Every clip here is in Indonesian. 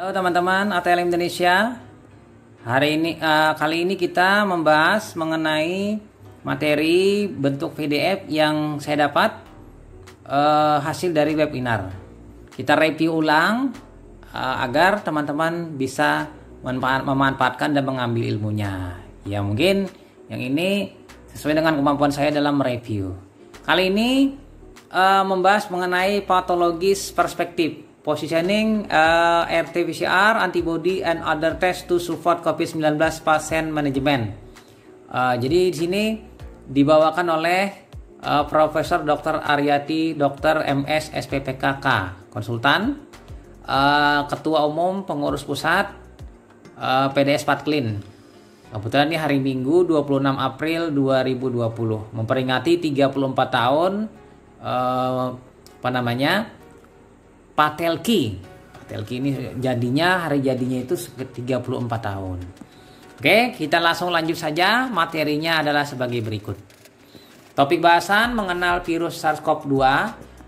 Halo teman-teman ATL Indonesia. Kali ini kita membahas mengenai materi bentuk PDF yang saya dapat hasil dari webinar. Kita review ulang agar teman-teman bisa memanfaatkan dan mengambil ilmunya. Ya, mungkin yang ini sesuai dengan kemampuan saya dalam mereview. Kali ini membahas mengenai patologis perspektif, positioning RT-PCR, antibody and other tests to support COVID-19 patient management. Jadi di sini dibawakan oleh Profesor Dr. Aryati, Dr. MS SPPKK, konsultan, Ketua Umum Pengurus Pusat PDS Patklin. Kebetulan ini hari Minggu 26 April 2020 memperingati 34 tahun Patelki ini hari jadinya itu 34 tahun. Oke, kita langsung lanjut saja. Materinya adalah sebagai berikut. Topik bahasan mengenal virus SARS-CoV-2,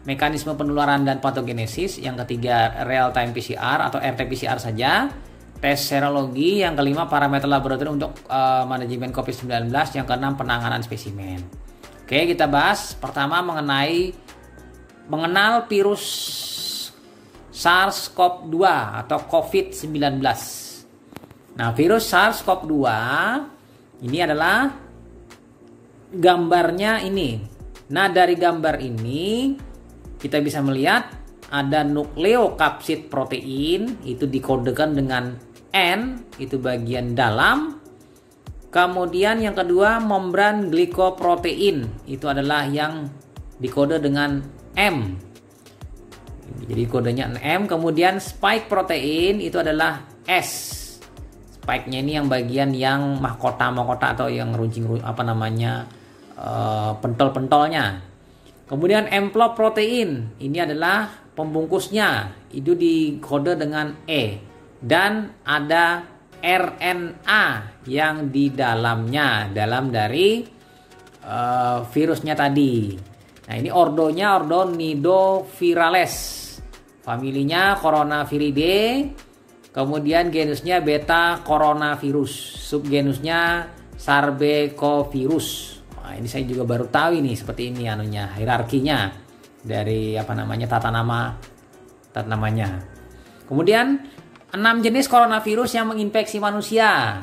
mekanisme penularan dan patogenesis. Yang ketiga real time PCR atau RT-PCR saja. Tes serologi. Yang kelima parameter laboratorium untuk manajemen COVID-19. Yang keenam penanganan spesimen. Oke, kita bahas pertama mengenal virus SARS-CoV-2 atau COVID-19. Nah, virus SARS-CoV-2 ini adalah gambarnya ini. Nah, dari gambar ini kita bisa melihat ada nukleokapsid protein, itu dikodekan dengan N, itu bagian dalam. Kemudian yang kedua membran glikoprotein, itu adalah yang dikode dengan M. Jadi kodenya M. Kemudian spike protein itu adalah S. Spike-nya ini yang bagian yang mahkota atau yang pentol-pentolnya. Kemudian envelope protein ini adalah pembungkusnya, itu dikode dengan E. Dan ada RNA yang di dalamnya, dalam dari virusnya tadi. Nah, ini ordonya ordo Nidovirales, familinya Coronaviridae, kemudian genusnya Beta Coronavirus, subgenusnya Sarbecovirus. Nah, ini saya juga baru tahu ini seperti ini hierarkinya dari tata namanya. Kemudian 6 jenis coronavirus yang menginfeksi manusia.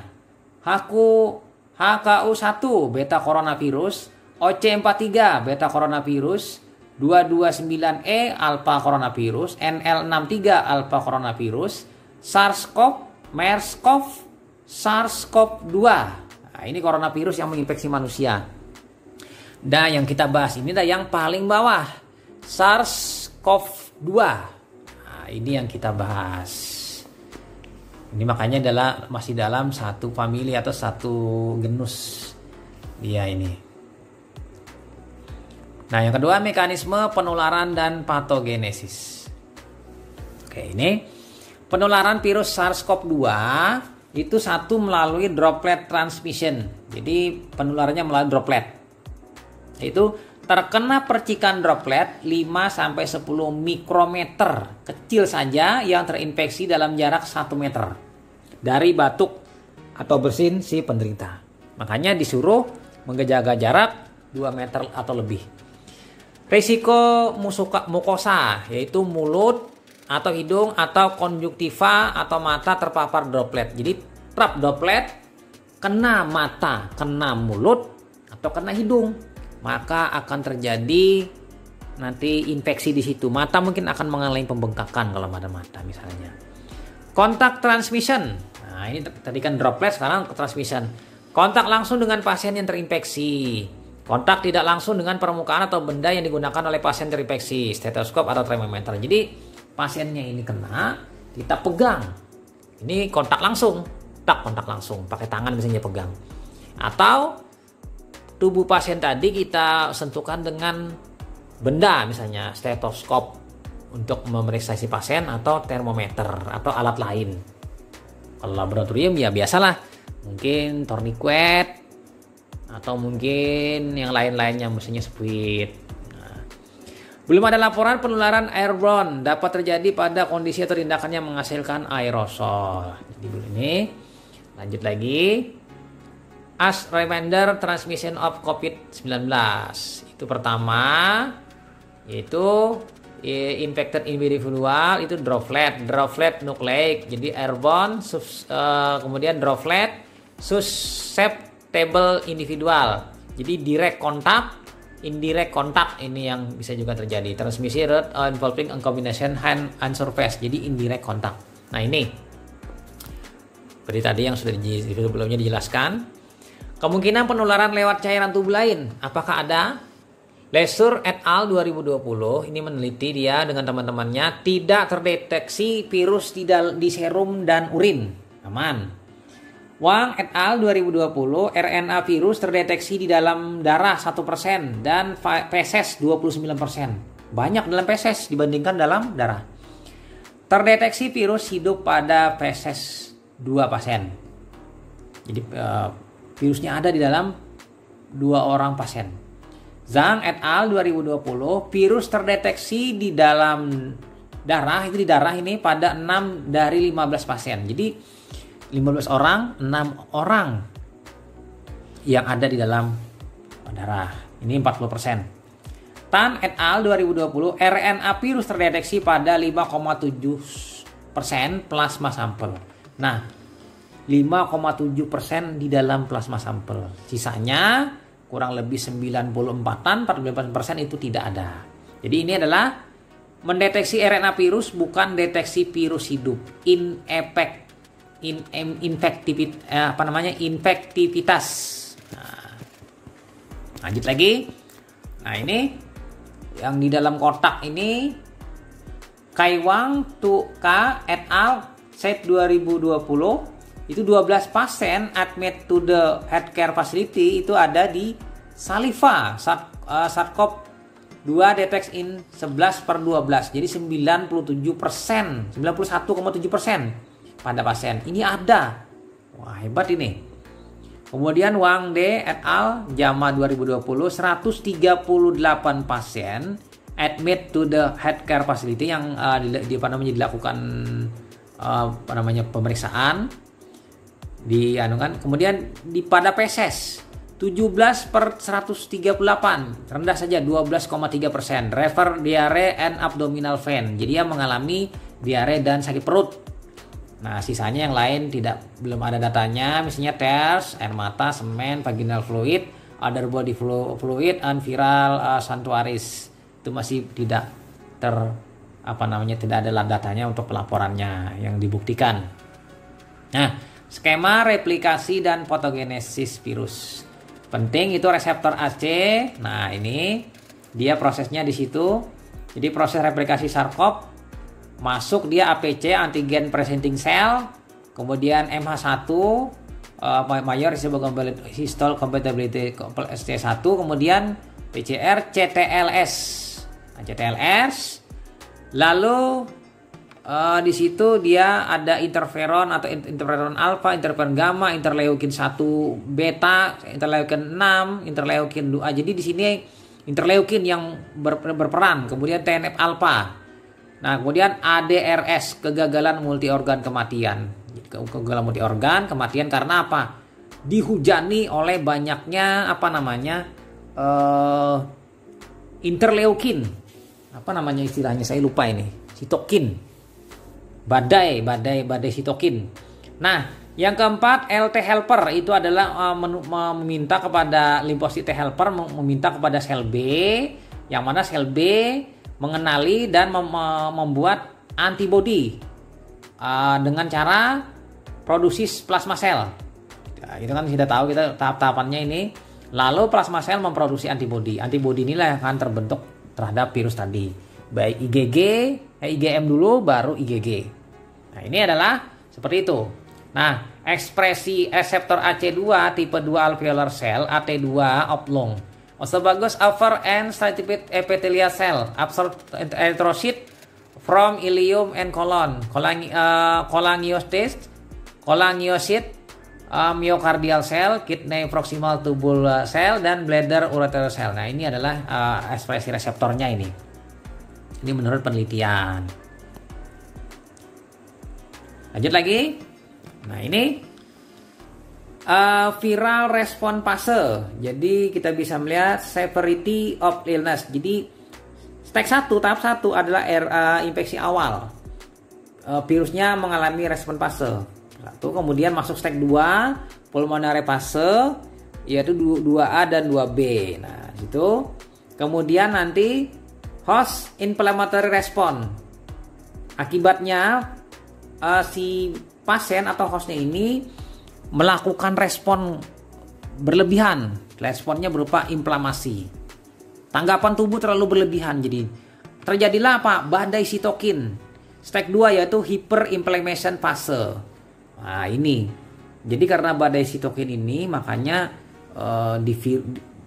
HKU1 beta coronavirus, OC43 beta coronavirus, 229E alpha coronavirus, NL63 alpha coronavirus, SARS-CoV, MERS-CoV, SARS-CoV-2. Nah, ini coronavirus yang menginfeksi manusia. Dan yang kita bahas ini yang paling bawah, SARS-CoV-2. Nah, ini yang kita bahas. Ini makanya masih dalam satu famili atau satu genus dia ini. Nah, yang kedua mekanisme penularan dan patogenesis. Oke, ini penularan virus SARS-CoV-2 itu satu melalui droplet transmission. Jadi penularannya melalui droplet. Yaitu terkena percikan droplet 5-10 mikrometer kecil saja yang terinfeksi dalam jarak 1 meter dari batuk atau bersin si penderita. Makanya disuruh menjaga jarak 2 meter atau lebih. Risiko mukosa, yaitu mulut atau hidung atau konjuktiva atau mata terpapar droplet. Jadi trap droplet kena mata, kena mulut atau kena hidung, maka akan terjadi nanti infeksi di situ. Mata mungkin akan mengalami pembengkakan kalau ada mata misalnya. Kontak transmission. Nah, ini tadi kan droplet, sekarang transmission. Kontak langsung dengan pasien yang terinfeksi. Kontak tidak langsung dengan permukaan atau benda yang digunakan oleh pasien terinfeksi, stetoskop atau termometer. Jadi pasiennya ini kena, kita pegang. Ini kontak langsung. Kontak langsung, pakai tangan misalnya pegang. Atau tubuh pasien tadi kita sentuhkan dengan benda, misalnya stetoskop untuk memeriksa si pasien, atau termometer atau alat lain. Kalau laboratorium ya biasalah, mungkin tourniquet atau mungkin yang lain-lainnya, misalnya spuit. Belum ada laporan penularan airborne dapat terjadi pada kondisi atau tindakan yang menghasilkan aerosol. Jadi ini lanjut lagi. As reminder transmission of COVID-19. Itu pertama, yaitu infected individual itu droplet nucleic. Jadi airborne, kemudian droplet susceptible individual. Jadi direct kontak, indirect kontak ini yang bisa juga terjadi. Transmisi route involving a combination hand and surface. Jadi indirect kontak. Nah ini seperti tadi yang sudah sebelumnya dijelaskan. Kemungkinan penularan lewat cairan tubuh lain. Apakah ada? Lesur et al. 2020 ini meneliti dia dengan teman-temannya tidak terdeteksi virus di serum dan urin. Aman. Wang et al. 2020 RNA virus terdeteksi di dalam darah 1% dan feses 29%. Banyak dalam feses dibandingkan dalam darah. Terdeteksi virus hidup pada feses 2%. Jadi virusnya ada di dalam 2 orang pasien. Zhang et al. 2020 virus terdeteksi di dalam darah, itu di darah ini pada 6 dari 15 pasien. Jadi 15 orang, 6 orang yang ada di dalam darah. Ini 40%. Tan et al. 2020 RNA virus terdeteksi pada 5,7% plasma sampel. Nah, 5,7% di dalam plasma sampel. Sisanya kurang lebih 94%, 48% itu tidak ada. Jadi ini adalah mendeteksi RNA virus, bukan deteksi virus hidup. Infektivitas. Nah, lanjut lagi. Nah ini yang di dalam kotak ini Kaiwang Tuka et al. Set 2020 itu 12 pasien admit to the healthcare facility itu ada di saliva SARS-CoV-2 detect in 11/12. Jadi 91,7% pada pasien. Ini ada. Wah, hebat ini. Kemudian Wang De et al. JAMA 2020 138 pasien admit to the healthcare facility yang dilakukan pemeriksaan kemudian pada feses 17/138, rendah saja 12,3%. Refer diare and abdominal pain. Jadi dia mengalami diare dan sakit perut. Nah, sisanya yang lain belum ada datanya, misalnya tears, air mata, semen, vaginal fluid, other body fluid, and viral santuaris. Itu masih tidak tidak ada datanya untuk pelaporannya yang dibuktikan. Nah, skema replikasi dan patogenesis virus. Penting itu reseptor AC. Nah, ini dia prosesnya di situ. Jadi proses replikasi SARS-CoV masuk dia APC antigen presenting cell, kemudian MH1 major histocompatibility ST1, kemudian PCR CTLS. Nah, CTLS lalu di situ dia ada interferon atau interferon alfa, interferon gamma, interleukin 1 beta, interleukin 6, interleukin 2. Jadi di sini interleukin yang berperan, kemudian TNF alfa. Nah, kemudian ADRS, kegagalan multiorgan kematian. Kegagalan multiorgan kematian karena apa? Dihujani oleh banyaknya interleukin. Apa namanya istilahnya? Saya lupa ini. Sitokin. Badai sitokin. Nah, yang keempat LT helper itu adalah meminta kepada limfosit T helper meminta kepada sel B, yang mana sel B mengenali dan membuat antibodi dengan cara produksi plasma sel. Nah, itu kan sudah tahu kita tahap-tahapannya ini. Lalu plasma sel memproduksi antibodi. Antibodi inilah yang akan terbentuk terhadap virus tadi. Baik IgM dulu baru IgG. Nah, ini adalah seperti itu. Nah, ekspresi reseptor AC2 tipe 2 alveolar cell AT2 oblong. Osmobagus upper and stratified epithelial cell absorb erythrocyte from ileum and colon. Cholangiocyte, myocardial cell, kidney proximal tubule cell, dan bladder ureter cell. Nah, ini adalah ekspresi reseptornya ini. Ini menurut penelitian. Lanjut lagi. Nah ini viral response fase. Jadi kita bisa melihat severity of illness. Jadi step 1 tahap 1 adalah infeksi awal. Virusnya mengalami respon fase. Kemudian masuk step 2 pulmonary fase, yaitu 2A dan 2B. Nah, itu kemudian nanti host inflammatory response. Akibatnya si pasien atau hostnya ini melakukan respon berlebihan. Responnya berupa inflamasi. Tanggapan tubuh terlalu berlebihan. Jadi terjadilah apa? Badai sitokin. Step 2 yaitu hyperinflammation fase. Nah ini. Jadi karena badai sitokin ini makanya di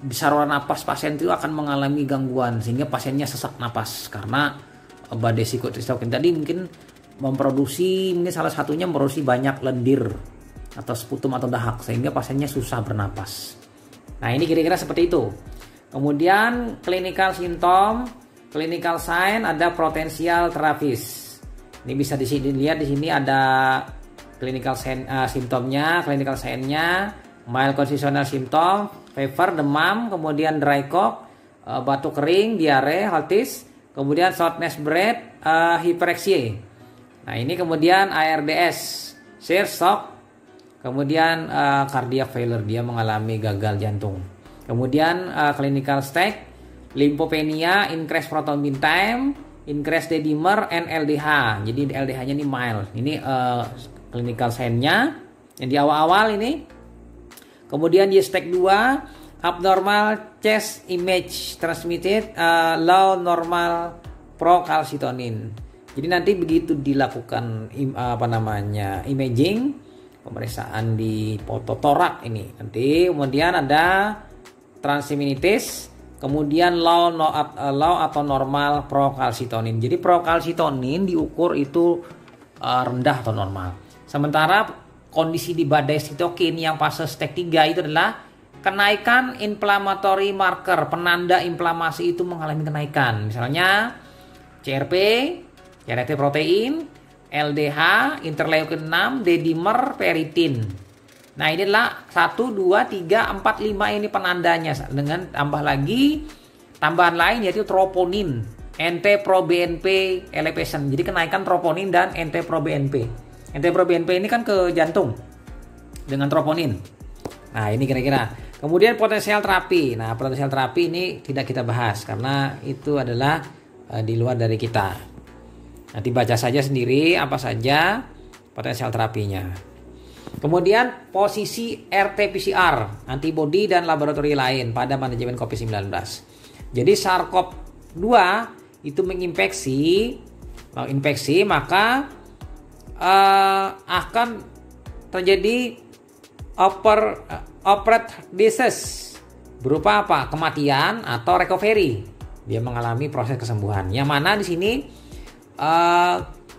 saluran napas pasien itu akan mengalami gangguan sehingga pasiennya sesak napas karena badai sitokin tadi mungkin mungkin salah satunya memproduksi banyak lendir atau sputum atau dahak sehingga pasiennya susah bernapas. Nah ini kira-kira seperti itu. Kemudian clinical symptom, clinical sign, ada potential terapis. Ini bisa dilihat di sini ada clinical simptomnya, clinical sign-nya, mild constitutional symptom, fever, demam, kemudian dry cough, batuk kering, diare, haltis, kemudian shortness breath, hyperexia. Nah ini kemudian ARDS, share shock, kemudian cardiac failure, dia mengalami gagal jantung. Kemudian clinical stage, lymphopenia, increased proton beam time, increased D-dimer, and LDH. Jadi LDH-nya ini mild. Ini clinical sign-nya yang di awal-awal ini. Kemudian di stage 2, abnormal chest image transmitted low normal procalcitonin. Jadi nanti begitu dilakukan imaging, pemeriksaan di fototorak ini. Nanti kemudian ada transaminitis, kemudian low atau normal procalcitonin. Jadi procalcitonin diukur itu rendah atau normal. Sementara kondisi di badai sitokin yang fase stage 3 itu adalah kenaikan inflammatory marker, penanda inflamasi itu mengalami kenaikan. Misalnya CRP, creatine protein, LDH, interleukin 6, D-dimer, ferritin. Nah ini adalah 1, 2, 3, 4, 5 ini penandanya. Dengan tambah lagi tambahan lain yaitu troponin, NT-proBNP elevation. Jadi kenaikan troponin dan NT-proBNP. NT-proBNP ini kan ke jantung dengan troponin. Nah ini kira-kira. Kemudian potensial terapi. Nah potensial terapi ini tidak kita bahas karena itu adalah di luar dari kita. Nanti baca saja sendiri apa saja potensial terapinya. Kemudian posisi RT-PCR, antibodi dan laboratori lain pada manajemen COVID-19. Jadi SARS-CoV-2 itu menginfeksi maka akan terjadi operate disease berupa apa? Kematian atau recovery. Dia mengalami proses kesembuhan. Yang mana di sini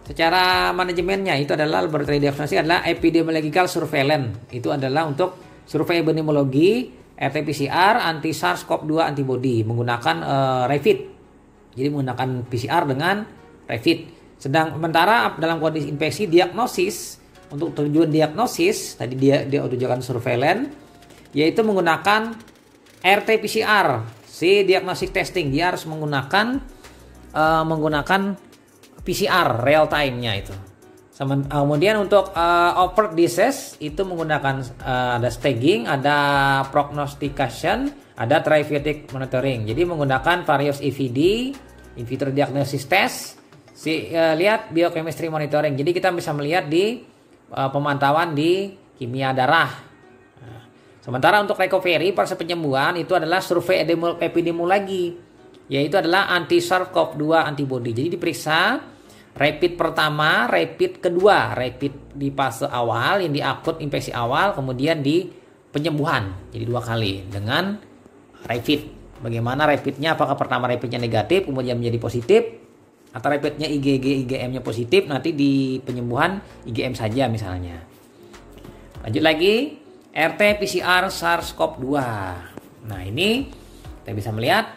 secara manajemennya itu adalah laboratori diagnosis adalah epidemiological surveillance. Itu adalah untuk survei epidemiologi RT-PCR anti SARS-CoV-2 antibody menggunakan rapid. Jadi menggunakan PCR dengan rapid. Sementara dalam kondisi infeksi diagnosis, untuk tujuan diagnosis tadi dia tujuan surveillance yaitu menggunakan RT-PCR, diagnostic testing. Dia harus menggunakan PCR real time-nya itu. Kemudian untuk overt disease itu menggunakan ada staging, ada prognostication, ada therapeutic monitoring. Jadi menggunakan various EVD, in vitro diagnosis test, lihat biochemistry monitoring. Jadi kita bisa melihat di pemantauan di kimia darah. Sementara untuk recovery proses penyembuhan itu adalah survei epidemiologi, yaitu adalah anti SARS-CoV-2 antibody. Jadi diperiksa rapid pertama, rapid kedua, rapid di fase awal yang di akut infeksi awal, kemudian di penyembuhan. Jadi 2 kali dengan rapid. Bagaimana rapidnya? Apakah pertama rapidnya negatif, kemudian menjadi positif, atau rapidnya IgM-nya positif, nanti di penyembuhan IgM saja misalnya. Lanjut lagi, RT-PCR SARS-CoV-2. Nah ini kita bisa melihat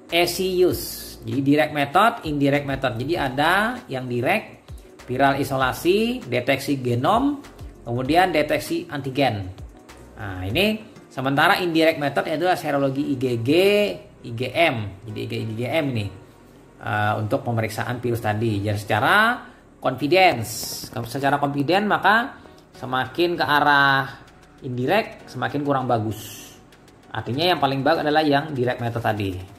ECUs. Jadi direct method, indirect method. Jadi ada yang direct, viral isolasi, deteksi genom, kemudian deteksi antigen. Nah ini sementara indirect method adalah serologi IgG, IgM. Jadi IgM ini untuk pemeriksaan virus tadi. Jadi secara confidence, maka semakin ke arah indirect semakin kurang bagus. Artinya yang paling bagus adalah yang direct method tadi.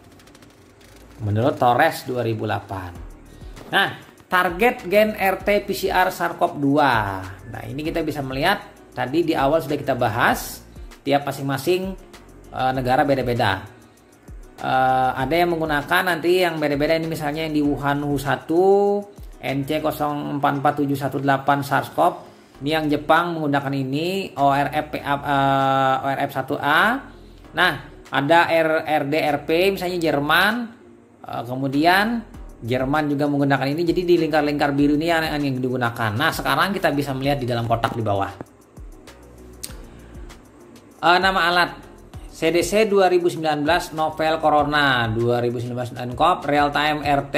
Menurut Torres 2008. Nah, target gen RT-PCR SARS-CoV-2. Nah, ini kita bisa melihat tadi di awal sudah kita bahas, tiap masing-masing negara beda-beda. Ada yang menggunakan nanti yang beda-beda ini, misalnya yang di Wuhan Hu1 NC044718 SARS-CoV. Ini yang Jepang menggunakan ini ORF1A. Nah, ada RDRP misalnya Jerman. Kemudian Jerman juga menggunakan ini. Jadi di lingkar-lingkar biru ini yang digunakan. Nah, sekarang kita bisa melihat di dalam kotak di bawah. Nama alat CDC 2019 Novel Corona 2019 nCoV Real Time RT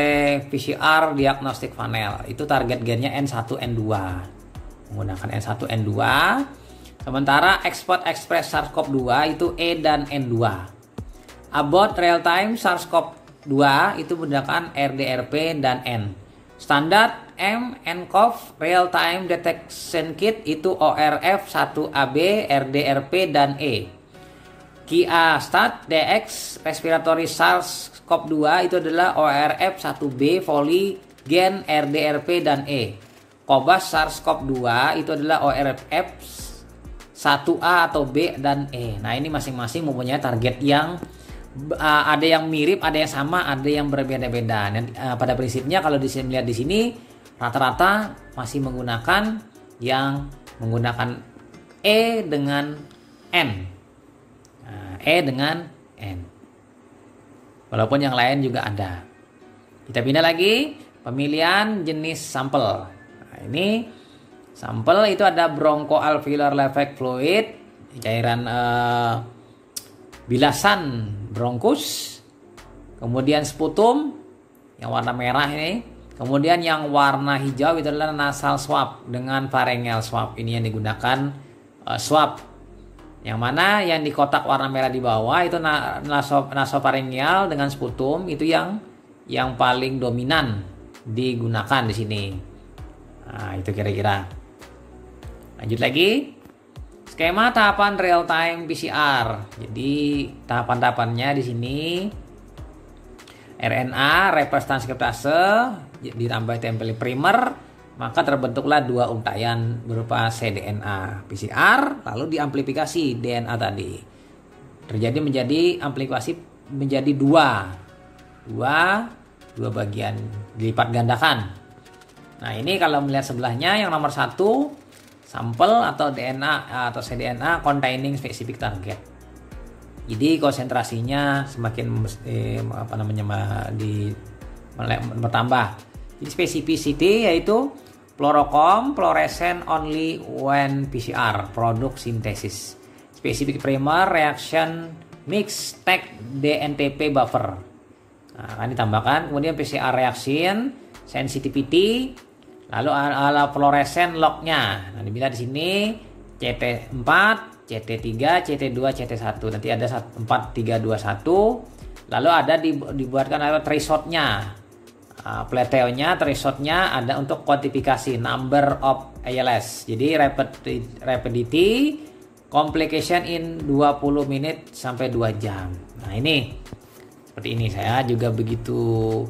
PCR Diagnostic Panel. Itu target gennya N1 N2. Menggunakan N1 N2. Sementara Export Express SARS-CoV-2 itu E dan N2. About Real Time SARS-CoV-2 itu menggunakan RDRP dan N. Standar M nCoV Real Time Detection Kit itu ORF1AB RDRP dan E. Kia-Stat DX Respiratory SARS-CoV-2 itu adalah ORF1B Foli Gen RDRP dan E. Cobas SARS-CoV-2 itu adalah ORF1A atau B dan E. Nah, ini masing-masing mempunyai target yang ada yang mirip, ada yang sama, ada yang berbeda-beda. Dan pada prinsipnya kalau dilihat di sini rata-rata masih menggunakan yang menggunakan E dengan N. Nah, E dengan N. Walaupun yang lain juga ada. Kita pindah lagi pemilihan jenis sampel. Nah, ini sampel itu ada bronchoalveolar levac fluid, cairan bilasan bronkus, kemudian sputum yang warna merah ini, kemudian yang warna hijau itu adalah nasal swab dengan pharyngeal swab. Ini yang digunakan swab. Yang mana yang di kotak warna merah di bawah itu nasopharyngeal dengan sputum itu yang paling dominan digunakan di sini. Nah, itu kira-kira. Lanjut lagi. Skema tahapan real time PCR. Jadi tahapan-tahapannya di sini RNA representasi kriptase ditambah tempel primer, maka terbentuklah dua untayan berupa cDNA PCR lalu diamplifikasi DNA tadi. Terjadi menjadi amplifikasi menjadi dua bagian dilipat gandakan. Nah, ini kalau melihat sebelahnya yang nomor 1 sampel atau DNA atau cDNA containing specific target. Jadi konsentrasinya semakin bertambah. Jadi specificity yaitu fluorochrome only when PCR product synthesis. Specific primer reaction mix tag DNTP buffer. Nah, akan ditambahkan kemudian PCR reaction sensitivity. Lalu ala fluorescent lognya. Nah, bila di sini CT4, CT3, CT2, CT1. Nanti ada 4321. Lalu ada dibuatkan lewat thresholdnya. Plateaunya, thresholdnya ada untuk kuantifikasi number of ALS. Jadi rapidity complication in 20 menit sampai 2 jam. Nah, ini seperti ini. Saya juga begitu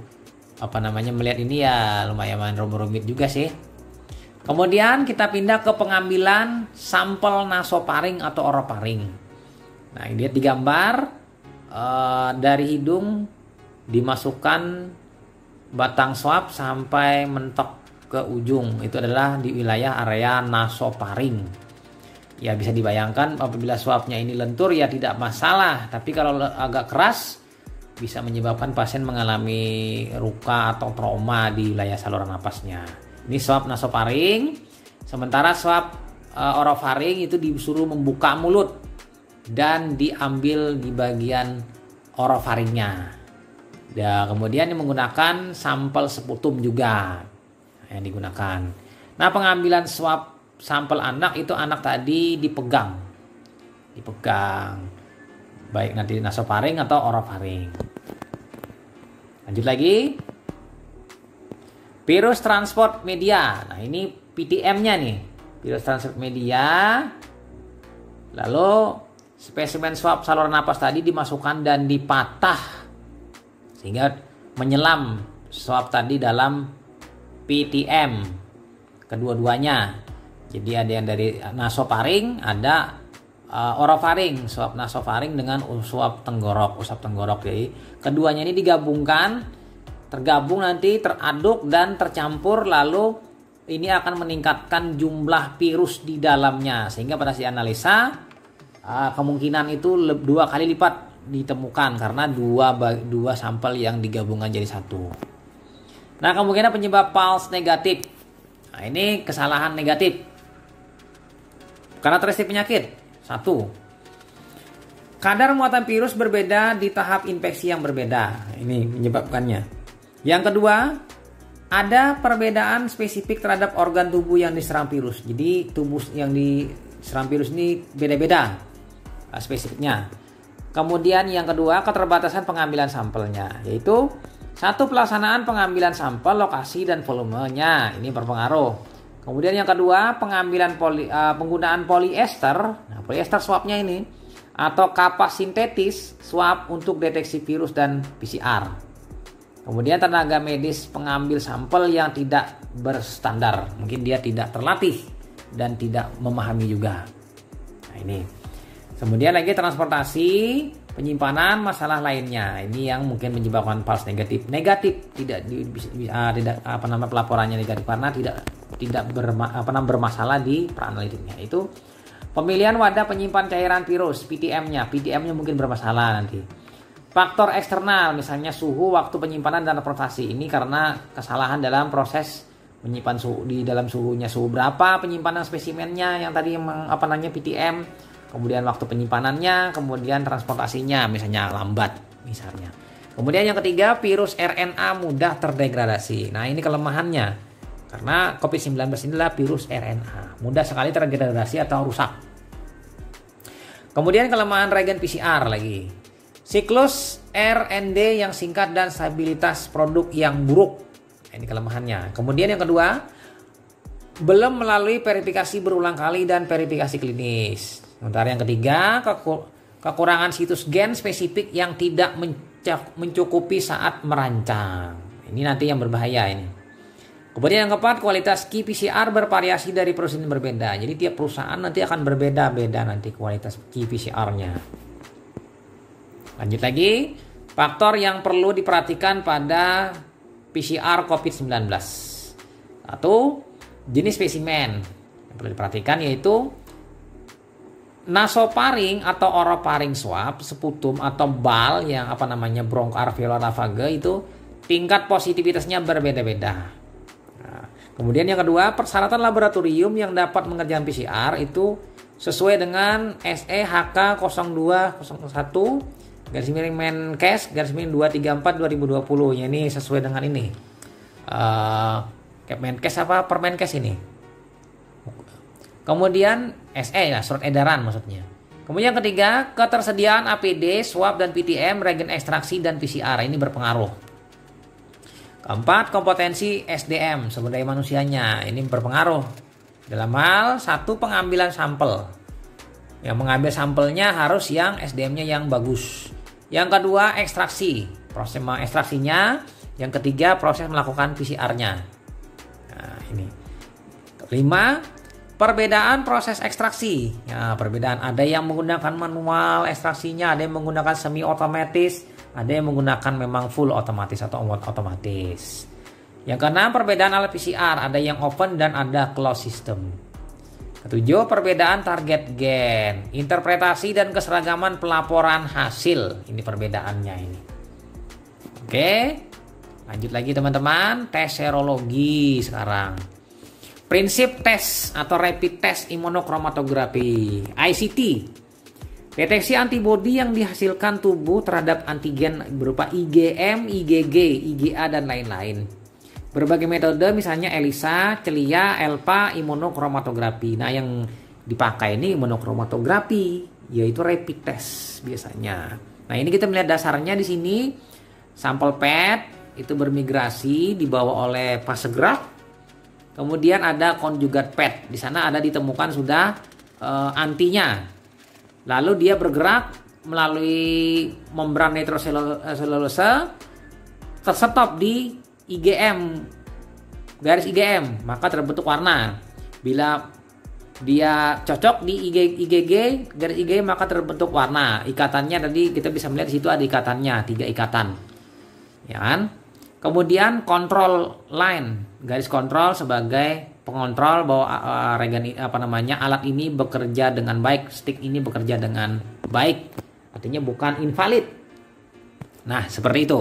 melihat ini ya lumayan rumit juga sih. Kemudian kita pindah ke pengambilan sampel nasofaring atau orofaring. Nah, ini lihat di gambar dari hidung dimasukkan batang swab sampai mentok ke ujung. Itu adalah di wilayah area nasofaring. Ya, bisa dibayangkan apabila swabnya ini lentur ya tidak masalah, tapi kalau agak keras bisa menyebabkan pasien mengalami luka atau trauma di wilayah saluran napasnya. Ini swab nasofaring. Sementara swab orofaring itu disuruh membuka mulut dan diambil di bagian orofaringnya. Ya, kemudian menggunakan sampel sputum juga yang digunakan. Nah, pengambilan swab sampel anak itu anak tadi dipegang, baik nanti nasofaring atau orofaring. Lanjut lagi, virus transport media. Nah, ini PTM-nya nih, virus transport media. Lalu spesimen swab saluran napas tadi dimasukkan dan dipatah sehingga menyelam swab tadi dalam PTM kedua-duanya. Jadi ada yang dari nasofaring, ada orofaring, swab nasofaring dengan swab tenggorok, usap tenggorok. Jadi keduanya ini digabungkan, tergabung nanti teraduk dan tercampur, lalu ini akan meningkatkan jumlah virus di dalamnya sehingga pada saat analisa kemungkinan itu 2 kali lipat ditemukan karena dua sampel yang digabungkan jadi satu. Nah, kemungkinan penyebab false negatif. Nah, ini kesalahan negatif. Karakteristik penyakit. 1. Kadar muatan virus berbeda di tahap infeksi yang berbeda. Ini menyebabkannya. Yang kedua, ada perbedaan spesifik terhadap organ tubuh yang diserang virus. Jadi tubuh yang diserang virus ini beda-beda spesifiknya. Kemudian yang kedua, keterbatasan pengambilan sampelnya, yaitu 1. Pelaksanaan pengambilan sampel, lokasi dan volumenya ini berpengaruh. Kemudian yang kedua, penggunaan poliester. Nah, poliester swabnya ini atau kapas sintetis swab untuk deteksi virus dan PCR. Kemudian tenaga medis pengambil sampel yang tidak berstandar, mungkin dia tidak terlatih dan tidak memahami juga. Nah, ini. Kemudian lagi transportasi, penyimpanan, masalah lainnya. Ini yang mungkin menyebabkan false negatif. Negatif tidak pelaporannya negatif karena tidak bermasalah di peranalitiknya. Itu pemilihan wadah penyimpan cairan virus, PTM-nya. PTM-nya mungkin bermasalah nanti. Faktor eksternal, misalnya suhu, waktu penyimpanan dan transportasi. Ini karena kesalahan dalam proses menyimpan suhu, di dalam suhunya, suhu berapa, penyimpanan spesimennya yang tadi PTM. Kemudian waktu penyimpanannya, kemudian transportasinya misalnya lambat misalnya. Kemudian yang ketiga, virus RNA mudah terdegradasi. Nah, ini kelemahannya. Karena COVID-19 ini adalah virus RNA, mudah sekali terdegradasi atau rusak. Kemudian kelemahan reagen PCR lagi. Siklus R&D yang singkat dan stabilitas produk yang buruk. Ini kelemahannya. Kemudian yang kedua, belum melalui verifikasi berulang kali dan verifikasi klinis. Sementara yang ketiga, kekurangan situs gen spesifik yang tidak mencukupi saat merancang. Ini nanti yang berbahaya ini. Kemudian yang keempat, kualitas qPCR bervariasi dari perusahaan yang berbeda. Jadi tiap perusahaan nanti akan berbeda-beda nanti kualitas qPCR-nya. Lanjut lagi, faktor yang perlu diperhatikan pada PCR COVID-19. 1. Jenis spesimen yang perlu diperhatikan yaitu nasofaring atau orofaring swab, sputum atau bal yang bronchoalveolar lavage itu tingkat positivitasnya berbeda-beda. Nah, kemudian yang kedua, persyaratan laboratorium yang dapat mengerjakan PCR itu sesuai dengan SE HK 0201 Menkes 234/2020. Ya, ini sesuai dengan ini. Menkes apa Permenkes ini. Kemudian SE ya, surat edaran maksudnya. Kemudian yang ketiga, ketersediaan APD, swab dan PTM, reagen ekstraksi dan PCR ini berpengaruh. Keempat, kompetensi SDM, sumber daya manusianya ini berpengaruh. Dalam hal 1, pengambilan sampel. Yang mengambil sampelnya harus yang SDM-nya yang bagus. Yang kedua, ekstraksi, proses ekstraksinya. Yang ketiga, proses melakukan PCR-nya. Nah, ini. Kelima, perbedaan proses ekstraksi. Ya, perbedaan, ada yang menggunakan manual ekstraksinya, ada yang menggunakan semi otomatis, ada yang menggunakan memang full otomatis atau otomatis. Yang keenam, perbedaan alat PCR, ada yang open dan ada closed system. Ketujuh, perbedaan target gen, interpretasi dan keseragaman pelaporan hasil. Ini perbedaannya ini. Oke, lanjut lagi teman-teman, tes serologi sekarang. Prinsip tes atau rapid test imunokromatografi, ICT. Deteksi antibodi yang dihasilkan tubuh terhadap antigen berupa IgM, IgG, IgA, dan lain-lain. Berbagai metode misalnya ELISA, CELIA, ELPA, imunokromatografi. Nah, yang dipakai ini imunokromatografi, yaitu rapid test biasanya. Nah, ini kita melihat dasarnya di sini. Sampel PET itu bermigrasi dibawa oleh Pasegraf. Kemudian ada konjugat PET. Di sana ada ditemukan sudah antinya. Lalu dia bergerak melalui membran nitroselulose, tersetop di IgM, garis IgM, maka terbentuk warna. Bila dia cocok di IgG, garis IgG, maka terbentuk warna. Ikatannya tadi kita bisa melihat di situ ada ikatannya, 3 ikatan. Ya kan? Kemudian kontrol line, garis kontrol sebagai pengontrol bahwa alat ini bekerja dengan baik, stick ini bekerja dengan baik, artinya bukan invalid. Nah, seperti itu.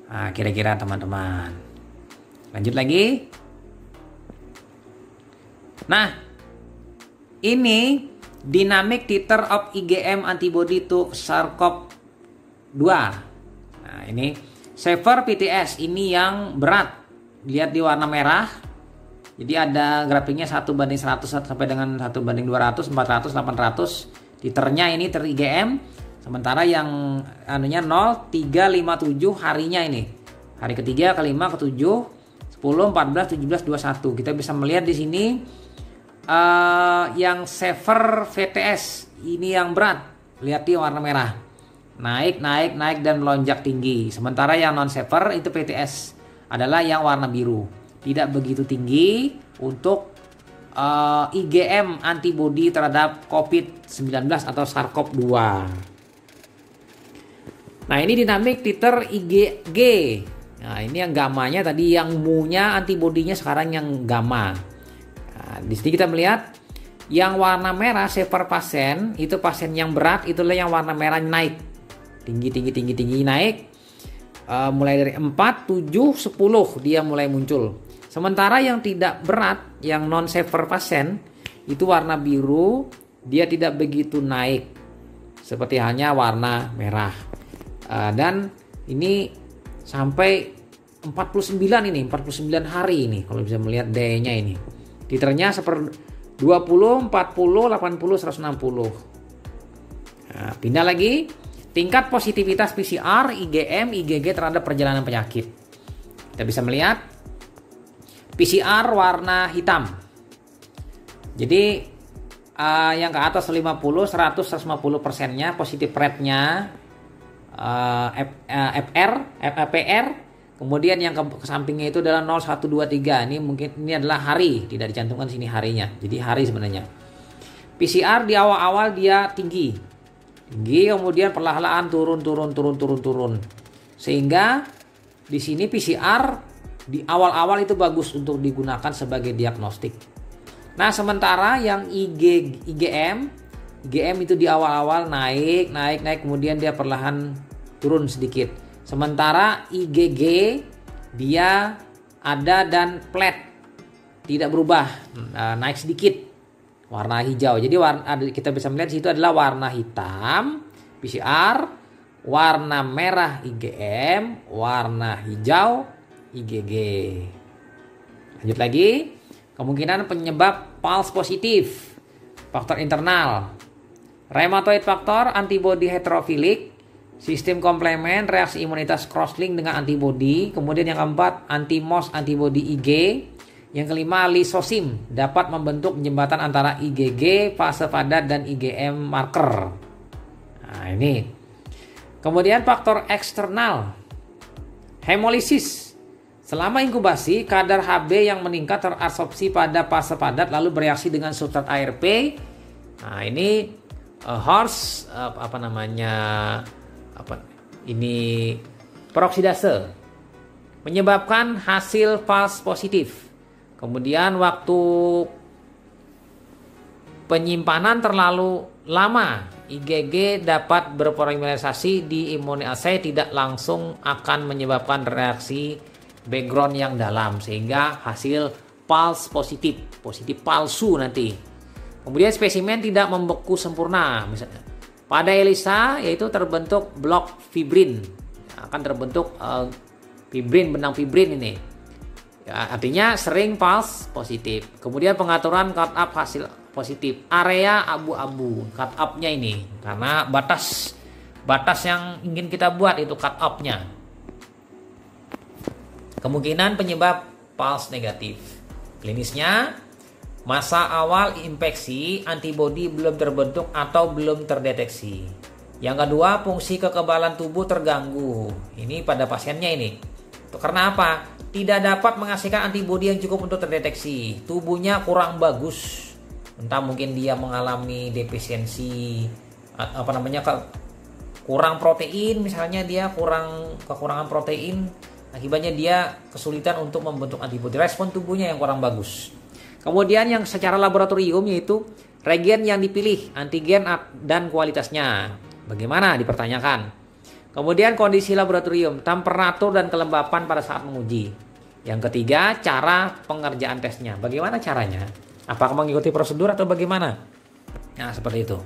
Nah, kira-kira teman-teman. Lanjut lagi. Nah, ini dynamic titer of IgM antibody to SARS-CoV-2. Nah, ini Saver PTS, ini yang berat. Lihat di warna merah. Jadi ada grafiknya 1:100 sampai dengan 1:200, 400, 800. Titernya ini titer IgM. Sementara yang anunya 0, 3, 5, 7 harinya ini. Hari ketiga, kelima, ketujuh, 10, 14, 17, 21. Kita bisa melihat di sini yang Saver VTS ini yang berat. Lihat di warna merah. Naik dan melonjak tinggi. Sementara yang non saver itu PTS adalah yang warna biru. Tidak begitu tinggi untuk IgM antibody terhadap COVID-19 atau SARS-CoV-2. Nah, ini dinamik titer IgG. Nah, ini yang gamanya tadi, yang mu-nya antibodinya sekarang yang gamma. Nah, di sini kita melihat yang warna merah saver pasien, itu pasien yang berat, itulah yang warna merah naik. Tinggi naik, mulai dari 4, 7, 10 dia mulai muncul. Sementara yang tidak berat, yang non saver pasien, itu warna biru, dia tidak begitu naik seperti halnya warna merah. Dan ini sampai 49 hari ini kalau bisa melihat D-nya ini. Titernya 20, 40, 80, 160. Nah, pindah lagi. Tingkat positivitas PCR, IgM, IgG terhadap perjalanan penyakit. Kita bisa melihat PCR warna hitam. Jadi yang ke atas 50, 100, 150%-nya positif rate-nya PR. Kemudian yang ke sampingnya itu adalah 0, 1, 2, 3. Ini mungkin ini adalah hari, tidak dicantumkan sini harinya. Jadi hari sebenarnya. PCR di awal-awal dia tinggi, kemudian perlahan turun. Sehingga di sini PCR di awal-awal itu bagus untuk digunakan sebagai diagnostik. Nah, sementara yang IgM itu di awal-awal naik, kemudian dia perlahan turun sedikit. Sementara IgG dia ada dan flat, tidak berubah, naik sedikit. Warna hijau. Jadi kita bisa melihat di situ adalah warna hitam PCR, warna merah IgM, warna hijau IgG. Lanjut lagi. Kemungkinan penyebab false positif. Faktor internal. Rheumatoid factor, antibody heterofilik, sistem komplement, reaksi imunitas crosslink dengan antibody. Kemudian yang keempat, anti-MOS antibody Ig. Yang kelima, lisosim dapat membentuk jembatan antara IgG, fase padat, dan IgM marker. Nah, ini. Kemudian faktor eksternal. Hemolisis. Selama inkubasi, kadar Hb yang meningkat terabsorpsi pada fase padat lalu bereaksi dengan substrat ARP. Nah, ini ini peroksidase menyebabkan hasil false positif. Kemudian waktu penyimpanan terlalu lama, IgG dapat berpolimerisasi di immunoassay, tidak langsung akan menyebabkan reaksi background yang dalam sehingga hasil false positif palsu nanti. Kemudian spesimen tidak membeku sempurna. Misalnya pada ELISA yaitu terbentuk blok fibrin, akan terbentuk fibrin, benang fibrin ini. Ya, artinya sering false positif. Kemudian pengaturan cut up hasil positif. Area abu-abu cut up-nya ini karena batas yang ingin kita buat itu cut up-nya. Kemungkinan penyebab false negatif. Klinisnya masa awal infeksi antibodi belum terbentuk atau belum terdeteksi. Yang kedua, fungsi kekebalan tubuh terganggu. Ini pada pasiennya ini. Itu karena apa? Tidak dapat menghasilkan antibodi yang cukup untuk terdeteksi. Tubuhnya kurang bagus. Entah mungkin dia mengalami defisiensi kurang protein, misalnya dia kekurangan protein, akibatnya dia kesulitan untuk membentuk antibodi. Respon tubuhnya yang kurang bagus. Kemudian yang secara laboratorium yaitu reagen yang dipilih, antigen dan kualitasnya. Bagaimana dipertanyakan. Kemudian kondisi laboratorium, temperatur dan kelembapan pada saat menguji. Yang ketiga, cara pengerjaan tesnya. Bagaimana caranya? Apakah mengikuti prosedur atau bagaimana? Nah, seperti itu.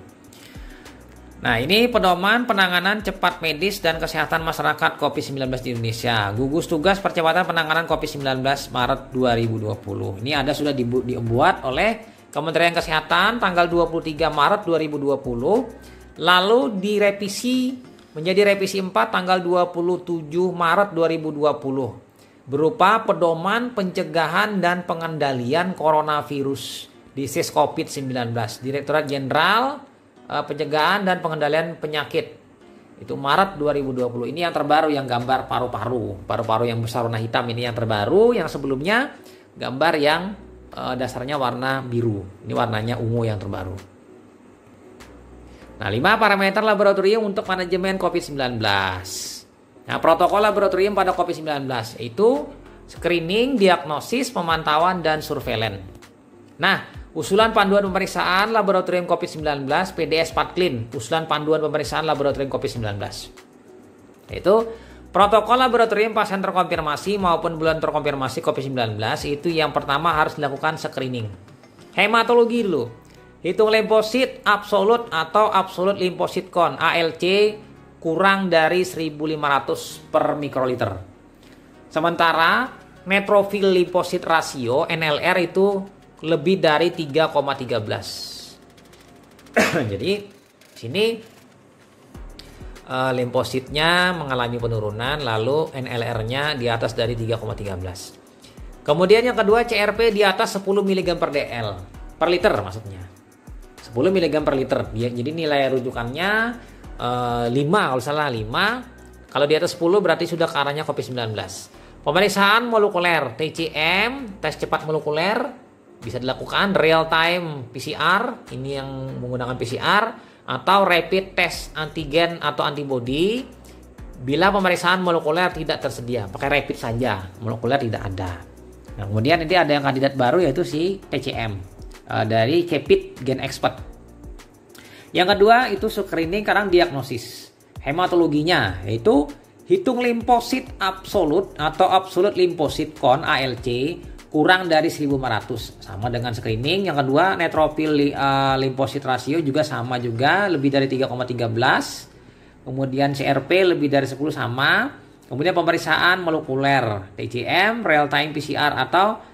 Nah, ini pedoman penanganan cepat medis dan kesehatan masyarakat COVID-19 di Indonesia. Gugus Tugas Percepatan Penanganan COVID-19 Maret 2020. Ini sudah dibuat oleh Kementerian Kesehatan tanggal 23 Maret 2020. Lalu direvisi menjadi revisi 4 tanggal 27 Maret 2020. Berupa pedoman pencegahan dan pengendalian coronavirus disease COVID-19. Direktorat Jenderal Pencegahan dan Pengendalian Penyakit. Itu Maret 2020. Ini yang terbaru, yang gambar paru-paru. Paru-paru yang besar warna hitam ini yang terbaru. Yang sebelumnya gambar yang dasarnya warna biru. Ini warnanya ungu yang terbaru. Nah, 5 parameter laboratorium untuk manajemen COVID-19. Nah, protokol laboratorium pada COVID-19 yaitu screening, diagnosis, pemantauan, dan surveillance. Nah, usulan panduan pemeriksaan laboratorium COVID-19 PDS Patklin, usulan panduan pemeriksaan laboratorium COVID-19. Yaitu protokol laboratorium pasien terkonfirmasi maupun belum terkonfirmasi COVID-19 itu yang pertama harus dilakukan screening. Hematologi dulu. Hitung limfosit absolut atau absolute lymphocyte count ALC kurang dari 1.500 per mikroliter. Sementara neutrophil lymphocyte ratio NLR itu lebih dari 3,13. Jadi sini limfositnya mengalami penurunan, lalu NLR-nya di atas dari 3,13. Kemudian yang kedua CRP di atas 10 mg per dl per liter maksudnya. 10 mg per liter. Jadi nilai rujukannya 5 kalau salah 5. Kalau di atas 10 berarti sudah ke arahnya COVID-19. Pemeriksaan molekuler TCM, tes cepat molekuler bisa dilakukan real time PCR, ini yang menggunakan PCR atau rapid test antigen atau antibody. Bila pemeriksaan molekuler tidak tersedia, pakai rapid saja, molekuler tidak ada. Nah, kemudian nanti ada yang kandidat baru yaitu si TCM dari Cepit Gen Expert. Yang kedua itu screening, sekarang diagnosis. Hematologinya yaitu hitung limfosit absolut atau absolute lymphocyte count ALC kurang dari 1.500, sama dengan screening. Yang kedua neutrophil lymphocyte ratio juga sama juga, lebih dari 3,13. Kemudian CRP lebih dari 10 sama. Kemudian pemeriksaan molekuler TCM, real time PCR atau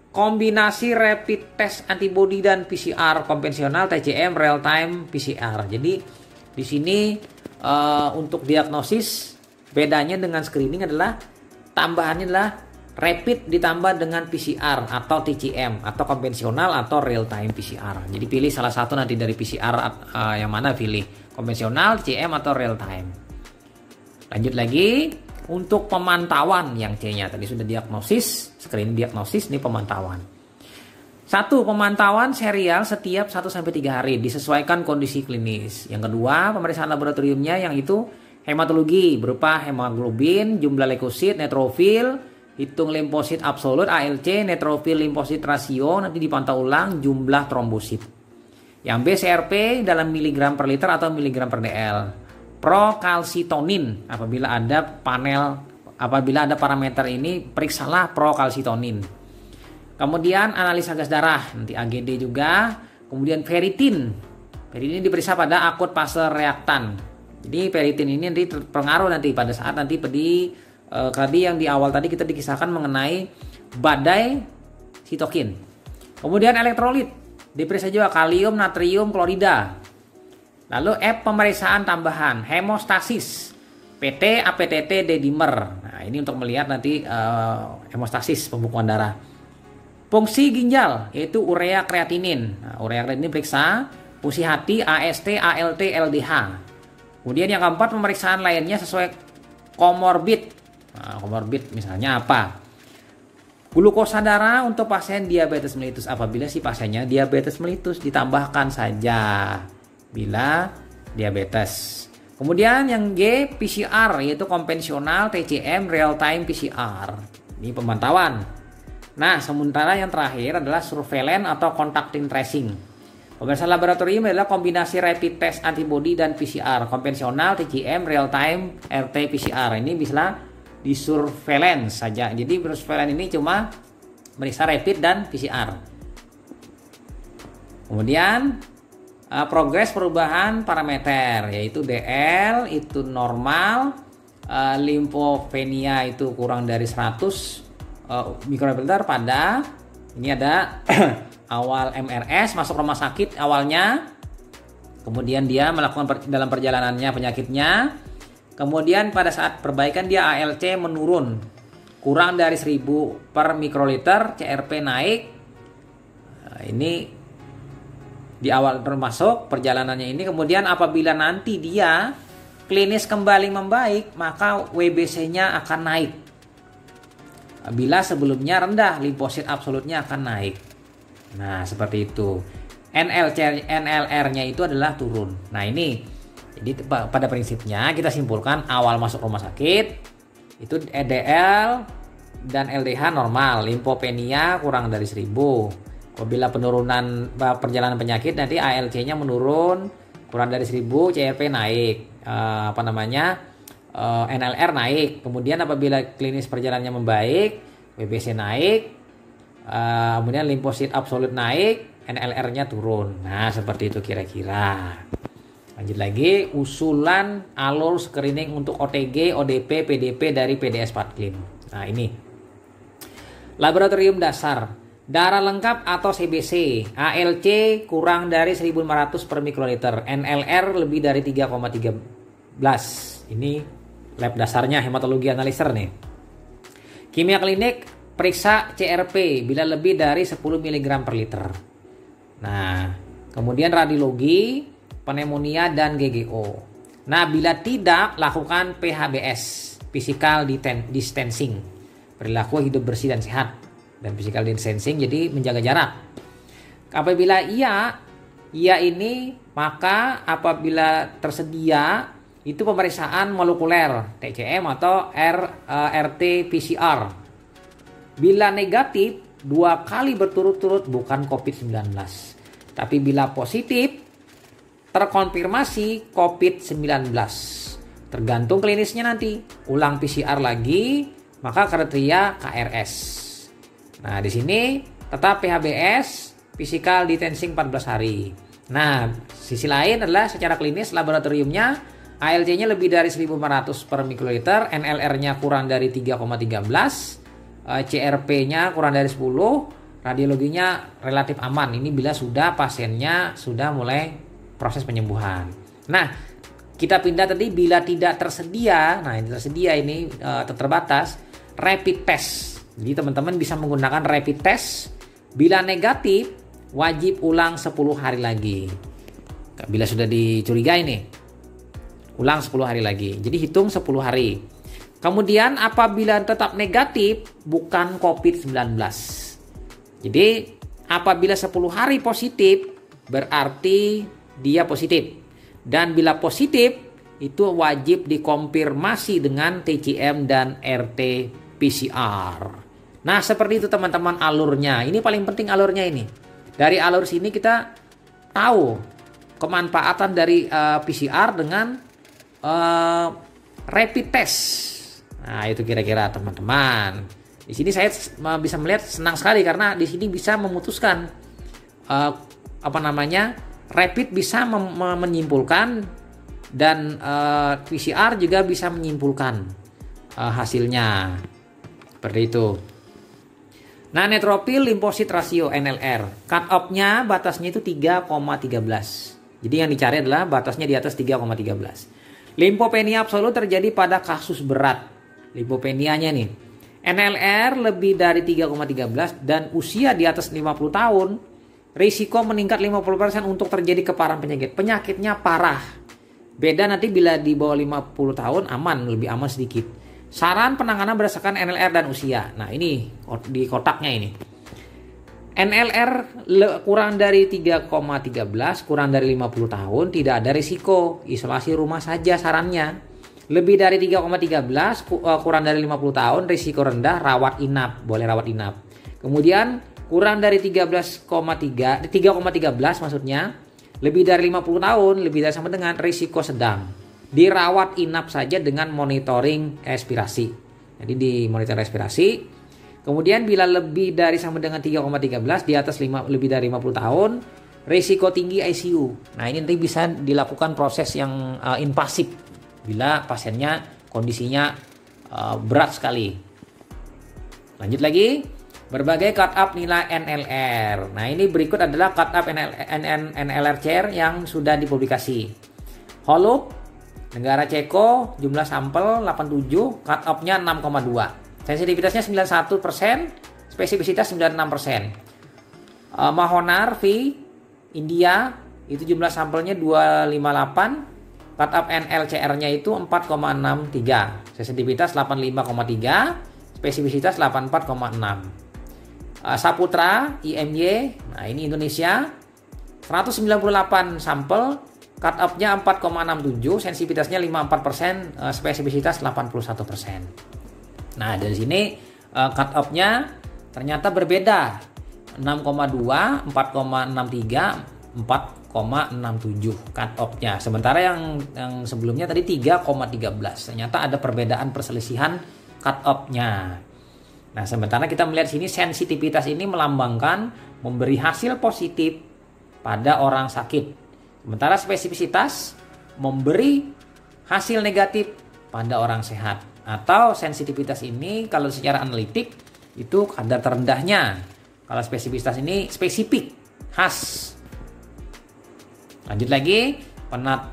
kombinasi rapid test antibody dan PCR konvensional TCM real time PCR. Jadi di sini untuk diagnosis bedanya dengan screening adalah tambahannya adalah rapid ditambah dengan PCR atau TCM atau konvensional atau real time PCR. Jadi pilih salah satu nanti dari PCR yang mana pilih, konvensional, TCM atau real time. Lanjut lagi. Untuk pemantauan yang C-nya tadi sudah diagnosis, screening diagnosis, ini pemantauan. 1. Pemantauan serial setiap 1-3 hari disesuaikan kondisi klinis. Yang kedua, pemeriksaan laboratoriumnya yang itu hematologi berupa hemoglobin, jumlah leukosit, neutrofil, hitung limfosit absolut ALC, neutrophil limfosit ratio nanti dipantau ulang, jumlah trombosit. Yang B CRP dalam miligram per liter atau miligram per dl. Prokalsitonin, apabila ada parameter ini periksalah prokalsitonin. Kemudian analisa gas darah, nanti AGD juga, Kemudian ferritin. Ferritin diperiksa pada akut fase reaktan. Jadi ferritin ini nanti terpengaruh nanti pada saat nanti tadi yang di awal tadi kita dikisahkan mengenai badai sitokin. Kemudian elektrolit. Diperiksa juga kalium, natrium, klorida. Lalu pemeriksaan tambahan hemostasis. PT, APTT, D-dimer. Nah, ini untuk melihat nanti hemostasis, pembekuan darah. Fungsi ginjal yaitu urea kreatinin. Nah, urea kreatinin periksa. Fungsi hati AST, ALT, LDH. Kemudian yang keempat pemeriksaan lainnya sesuai komorbid. Nah, komorbid misalnya apa? Glukosa darah untuk pasien diabetes mellitus. Apabila si pasiennya diabetes mellitus ditambahkan saja bila diabetes. Kemudian yang G PCR yaitu konvensional TCM real time PCR. Ini pemantauan. Nah, sementara yang terakhir adalah surveillance atau contacting tracing. Pemeriksaan laboratorium adalah kombinasi rapid test antibody dan PCR. Konvensional, TCM, real time, RT, PCR. Ini bisa di surveillance saja. Jadi surveillance ini cuma meriksa rapid dan PCR. Kemudian progres perubahan parameter yaitu DL itu normal, limfopenia itu kurang dari 100 mikroliter pada ini ada awal MRS masuk rumah sakit awalnya, kemudian dia melakukan dalam perjalanannya penyakitnya, kemudian pada saat perbaikan dia ALC menurun kurang dari 1000 per mikroliter, CRP naik. Nah, ini di awal termasuk perjalanannya ini. Kemudian apabila nanti dia klinis kembali membaik, maka WBC-nya akan naik. Bila sebelumnya rendah, limfosit absolutnya akan naik. Nah, seperti itu. NLR-nya itu adalah turun. Nah, ini jadi pada prinsipnya kita simpulkan awal masuk rumah sakit itu EDL dan LDH normal, limfopenia kurang dari 1000. Apabila penurunan perjalanan penyakit nanti ALC-nya menurun kurang dari 1000, CRP naik. NLR naik. Kemudian apabila klinis perjalanannya membaik, WBC naik. Kemudian limfosit absolut naik, NLR-nya turun. Nah, seperti itu kira-kira. Lanjut lagi, usulan alur screening untuk OTG, ODP, PDP dari PDS Patklim. Nah, ini. Laboratorium dasar. Darah lengkap atau CBC. ALC kurang dari 1500 per mikroliter. NLR lebih dari 3,13. Ini lab dasarnya hematologi analiser nih. Kimia klinik periksa CRP bila lebih dari 10 mg per liter. Nah, kemudian radiologi, pneumonia dan GGO. Nah, bila tidak lakukan PHBS, physical distancing. Perilaku hidup bersih dan sehat dan physical distancing jadi menjaga jarak. Apabila iya ini maka apabila tersedia itu pemeriksaan molekuler TCM atau RT-PCR. Bila negatif 2 kali berturut-turut bukan COVID-19. Tapi bila positif terkonfirmasi COVID-19. Tergantung klinisnya nanti. Ulang PCR lagi maka kriteria KRS. Nah, di sini tetap PHBS physical distancing 14 hari. Nah, sisi lain adalah secara klinis laboratoriumnya ALC-nya lebih dari 1500 per mikroliter, NLR-nya kurang dari 3,13, CRP-nya kurang dari 10, radiologinya relatif aman. Ini bila sudah pasiennya sudah mulai proses penyembuhan. Nah, kita pindah tadi bila tidak tersedia. Nah, ini tersedia ini terbatas rapid test. Jadi teman-teman bisa menggunakan rapid test. Bila negatif wajib ulang 10 hari lagi. Bila sudah dicurigai nih, ulang 10 hari lagi. Jadi hitung 10 hari. Kemudian apabila tetap negatif bukan COVID-19. Jadi apabila 10 hari positif berarti dia positif. Dan bila positif itu wajib dikonfirmasi dengan TCM dan RT PCR. Nah, seperti itu teman-teman alurnya. Ini paling penting alurnya ini. Dari alur sini kita tahu kemanfaatan dari PCR dengan rapid test. Nah, itu kira-kira teman-teman. Di sini saya bisa melihat senang sekali karena di sini bisa memutuskan rapid bisa menyimpulkan dan PCR juga bisa menyimpulkan hasilnya. Seperti itu. Nah, neutropil limfosit rasio NLR, cut off-nya batasnya itu 3,13. Jadi yang dicari adalah batasnya di atas 3,13. Limfopenia absolut terjadi pada kasus berat. Limfopenianya nih. NLR lebih dari 3,13 dan usia di atas 50 tahun, risiko meningkat 50% untuk terjadi keparahan penyakit. Penyakitnya parah. Beda nanti bila di bawah 50 tahun aman, lebih aman sedikit. Saran penanganan berdasarkan NLR dan usia. Nah, ini di kotaknya ini. NLR kurang dari 3,13, kurang dari 50 tahun, tidak ada risiko. Isolasi rumah saja sarannya. Lebih dari 3,13, kurang dari 50 tahun, risiko rendah, rawat inap. Boleh rawat inap. Kemudian kurang dari 3,13 maksudnya, lebih dari 50 tahun, lebih dari sama dengan risiko sedang. Dirawat inap saja dengan monitoring respirasi. Jadi di monitor respirasi. Kemudian bila lebih dari sama dengan 3,13 di atas lebih dari 50 tahun, risiko tinggi ICU. Nah, ini nanti bisa dilakukan proses yang invasif bila pasiennya kondisinya berat sekali. Lanjut lagi, berbagai cut-up nilai NLR. Nah, ini berikut adalah cut-up NLR chair yang sudah dipublikasi. Holub, negara Ceko, jumlah sampel 87, cut-off-nya 6,2. Sensitivitasnya 91%, spesifisitas 96%. Mahonar V, India, itu jumlah sampelnya 258, cut-off NLCR-nya itu 4,63. Sensitivitas 85,3, spesifisitas 84,6. Saputra, IMY, nah ini Indonesia, 198 sampel, cut off-nya 4,67, sensitivitasnya 54%, spesifisitas 81%. Nah, dari sini cut off-nya ternyata berbeda. 6,2, 4,63, 4,67 cut off-nya. Sementara yang sebelumnya tadi 3,13. Ternyata ada perbedaan perselisihan cut off-nya. Nah, sementara kita melihat sini sensitivitas ini melambangkan memberi hasil positif pada orang sakit. Sementara spesifisitas memberi hasil negatif pada orang sehat. Atau sensitivitas ini kalau secara analitik itu kadar terendahnya. Kalau spesifisitas ini spesifik, khas. Lanjut lagi,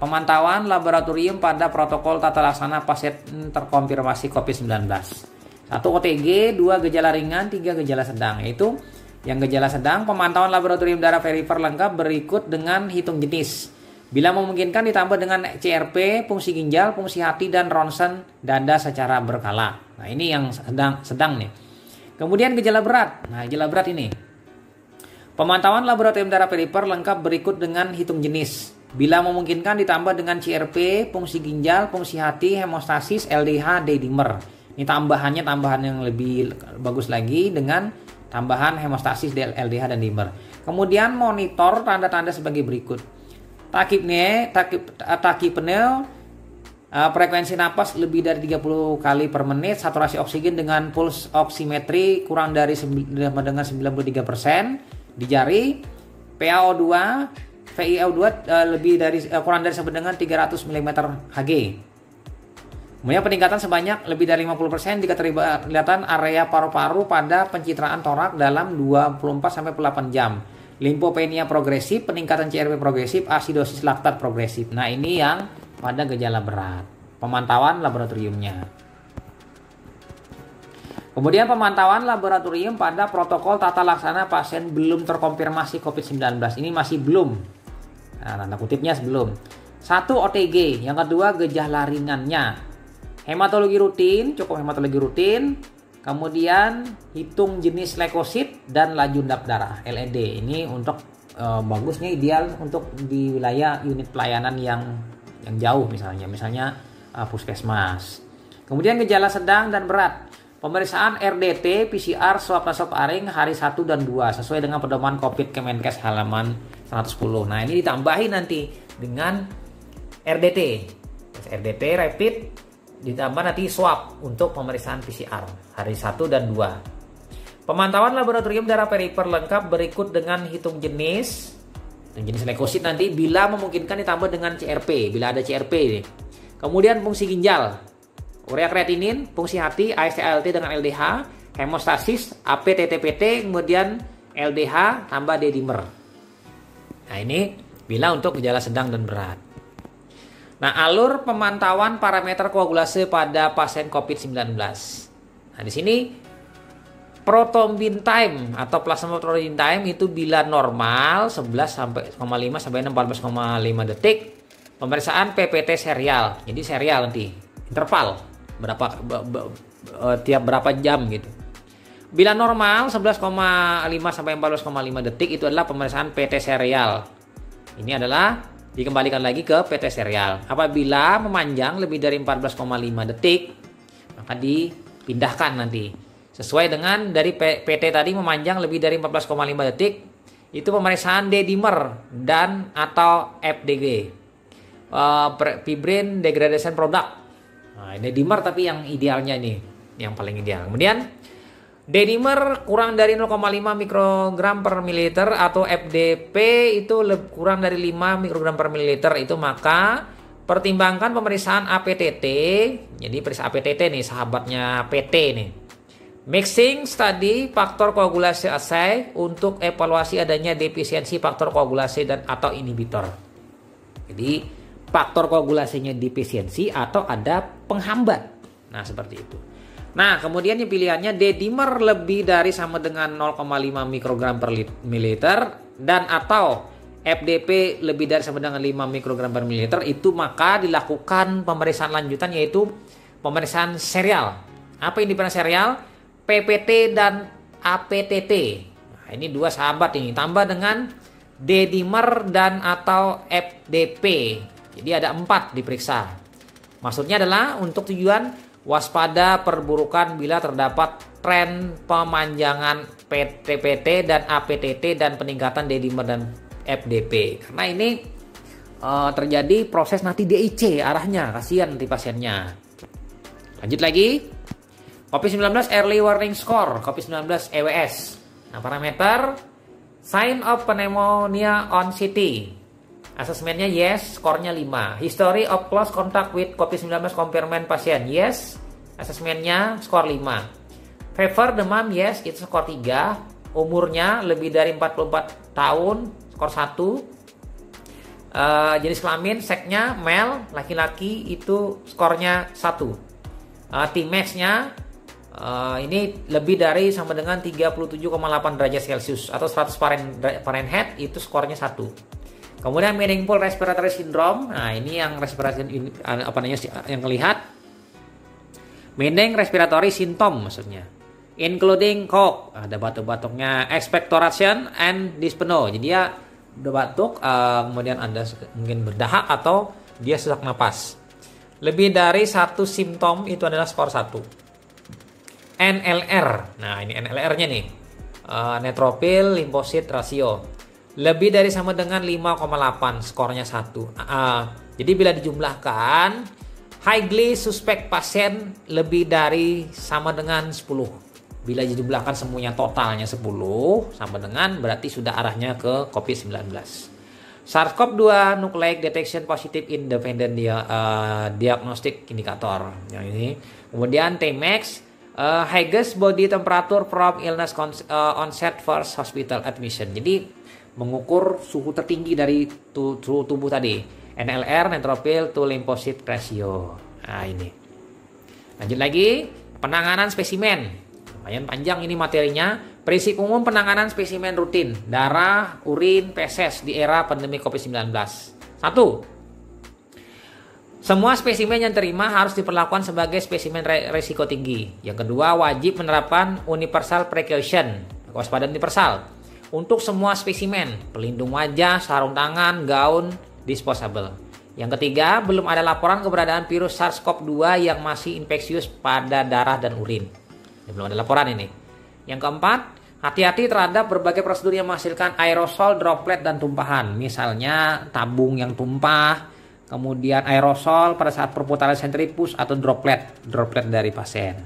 pemantauan laboratorium pada protokol tata laksana pasien terkonfirmasi COVID-19. 1 OTG, 2 gejala ringan, 3 gejala sedang. Yaitu yang gejala sedang, pemantauan laboratorium darah perifer lengkap berikut dengan hitung jenis. Bila memungkinkan ditambah dengan CRP, fungsi ginjal, fungsi hati, dan ronsen dada secara berkala. Nah, ini yang sedang nih. Kemudian gejala berat. Nah, gejala berat ini. Pemantauan laboratorium darah perifer lengkap berikut dengan hitung jenis. Bila memungkinkan ditambah dengan CRP, fungsi ginjal, fungsi hati, hemostasis, LDH, D-dimer. Ini tambahan yang lebih bagus lagi dengan tambahan hemostasis, LDH, dan dimer. Kemudian monitor tanda-tanda sebagai berikut. Tachypnea, frekuensi napas lebih dari 30 kali per menit, saturasi oksigen dengan puls oximetri kurang dari dengan 93% di jari, PaO2, ViO2 lebih dari kurang dari sama dengan 300 mm Hg. Kemudian peningkatan sebanyak lebih dari 50% jika terlihatan area paru-paru pada pencitraan torak dalam 24-8 jam. Limfopenia progresif, peningkatan CRP progresif, asidosis laktat progresif. Nah, ini yang pada gejala berat. Pemantauan laboratoriumnya. Kemudian pemantauan laboratorium pada protokol tata laksana pasien belum terkonfirmasi COVID-19. Ini masih belum. Nah, tanda kutipnya sebelum. 1 OTG, yang kedua gejala ringannya. Hematologi rutin, cukup hematologi rutin. Kemudian hitung jenis leukosit dan laju endap darah LED. Ini untuk bagusnya ideal untuk di wilayah unit pelayanan yang jauh misalnya puskesmas. Kemudian gejala sedang dan berat. Pemeriksaan RDT, PCR, swab nasofaring hari 1 dan 2 sesuai dengan pedoman COVID Kemenkes halaman 110. Nah, ini ditambahin nanti dengan RDT. RDT rapid ditambah nanti swab untuk pemeriksaan PCR hari 1 dan 2. Pemantauan laboratorium darah perifer lengkap berikut dengan hitung jenis. Jenis leukosit nanti bila memungkinkan ditambah dengan CRP, bila ada CRP nih. Kemudian fungsi ginjal, urea kreatinin, fungsi hati, AST/ALT dengan LDH, hemostasis, APTT-PT, kemudian LDH tambah D-dimer. Nah ini bila untuk gejala sedang dan berat. Nah alur pemantauan parameter koagulase pada pasien COVID-19. Nah di sini prothrombin time atau plasma protein time itu bila normal 11,5 sampai 14,5 detik. Pemeriksaan PPT serial. Jadi serial nanti interval tiap berapa jam gitu. Bila normal 11,5 sampai 14,5 detik itu adalah pemeriksaan PT serial. Ini adalah dikembalikan lagi ke PT serial. Apabila memanjang lebih dari 14,5 detik maka dipindahkan nanti. Sesuai dengan dari PT tadi memanjang lebih dari 14,5 detik, itu pemeriksaan D-dimer dan atau FDG, fibrin degradation product. Nah, D-dimer tapi yang idealnya nih, yang paling ideal. Kemudian D-dimer kurang dari 0,5 mikrogram per mililiter atau FDP itu kurang dari 5 mikrogram per mililiter, itu maka pertimbangkan pemeriksaan APTT. Jadi periksa APTT nih, sahabatnya PT nih. Mixing study faktor koagulasi assay untuk evaluasi adanya defisiensi faktor koagulasi dan atau inhibitor. Jadi faktor koagulasinya defisiensi atau ada penghambat. Nah seperti itu. Nah kemudian yang pilihannya D-dimer lebih dari sama dengan 0,5 mikrogram per mililiter dan atau FDP lebih dari sama dengan 5 mikrogram per mililiter, itu maka dilakukan pemeriksaan lanjutan yaitu pemeriksaan serial. Apa yang diperiksaan serial? PPT dan APTT. Nah, ini dua sahabat ini, tambah dengan D-dimer dan atau FDP. Jadi ada 4 diperiksa. Maksudnya adalah untuk tujuan waspada perburukan bila terdapat tren pemanjangan PTPT dan APTT dan peningkatan D-dimer dan FDP. Karena ini terjadi proses nanti DIC arahnya, kasihan nanti pasiennya. Lanjut lagi. COVID-19 Early Warning Score, COVID-19 EWS. Nah, parameter Sign of Pneumonia on CT. Asesmennya yes, skornya 5. History of close contact with COVID-19 confirmed pasien, yes. Asesmennya skor 5. Fever, demam, yes, itu skor 3. Umurnya lebih dari 44 tahun, skor 1. Jenis kelamin, seksnya male, laki-laki, itu skornya 1. T-max-nya ini lebih dari sama dengan 37,8 derajat Celcius atau 100 Fahrenheit, itu skornya 1. Kemudian meaningful respiratory syndrome. Nah, ini yang respirasi yang terlihat. Meaning respiratory symptom maksudnya. Including cough, ada batuk-batuknya, expectoration and dyspnea. Jadi dia udah batuk, kemudian Anda mungkin berdahak atau dia sesak napas. Lebih dari 1 simptom itu adalah skor 1. NLR. Nah, ini NLR-nya nih. Neutrophil lymphocyte ratio. Lebih dari sama dengan 5,8, skornya 1. Jadi bila dijumlahkan, highly suspect pasien lebih dari sama dengan 10. Bila dijumlahkan semuanya totalnya 10 sama dengan berarti sudah arahnya ke COVID-19. SARS-CoV-2 Nucleic Detection Positive Independent Diagnostic Indicator. Yang ini. Kemudian T-max, highest body temperature from illness onset first hospital admission. Jadi mengukur suhu tertinggi dari suhu tubuh tadi. NLR, neutrophil to lymphocyte ratio. Nah ini. Lanjut lagi, penanganan spesimen. Lumayan panjang ini materinya. Prinsip umum penanganan spesimen rutin, darah, urin, feses di era pandemi COVID-19. 1. Semua spesimen yang terima harus diperlakukan sebagai spesimen resiko tinggi. Yang kedua, wajib menerapkan universal precaution, kewaspadaan universal untuk semua spesimen, pelindung wajah, sarung tangan, gaun, disposable. Yang ketiga, belum ada laporan keberadaan virus SARS-CoV-2 yang masih infeksius pada darah dan urin. Belum ada laporan ini. Yang keempat, hati-hati terhadap berbagai prosedur yang menghasilkan aerosol, droplet, dan tumpahan. Misalnya tabung yang tumpah, kemudian aerosol pada saat perputaran sentrifus atau droplet dari pasien.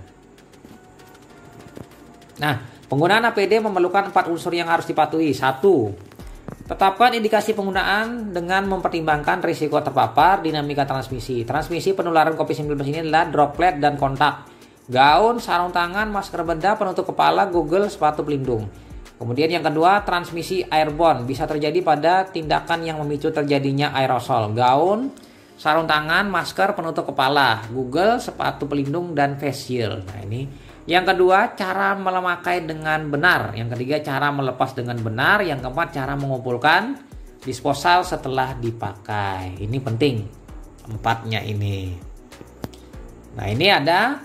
Nah, penggunaan APD memerlukan 4 unsur yang harus dipatuhi. 1. Tetapkan indikasi penggunaan dengan mempertimbangkan risiko terpapar, dinamika transmisi. Transmisi penularan COVID-19 ini adalah droplet dan kontak. Gaun, sarung tangan, masker bedah, penutup kepala, Google, sepatu pelindung. Kemudian yang kedua, transmisi airborne. Bisa terjadi pada tindakan yang memicu terjadinya aerosol. Gaun, sarung tangan, masker, penutup kepala, Google, sepatu pelindung, dan face shield. Nah ini. Yang kedua, cara memakai dengan benar. Yang ketiga, cara melepas dengan benar. Yang keempat, cara mengumpulkan disposal setelah dipakai. Ini penting, empatnya ini. Nah, ini ada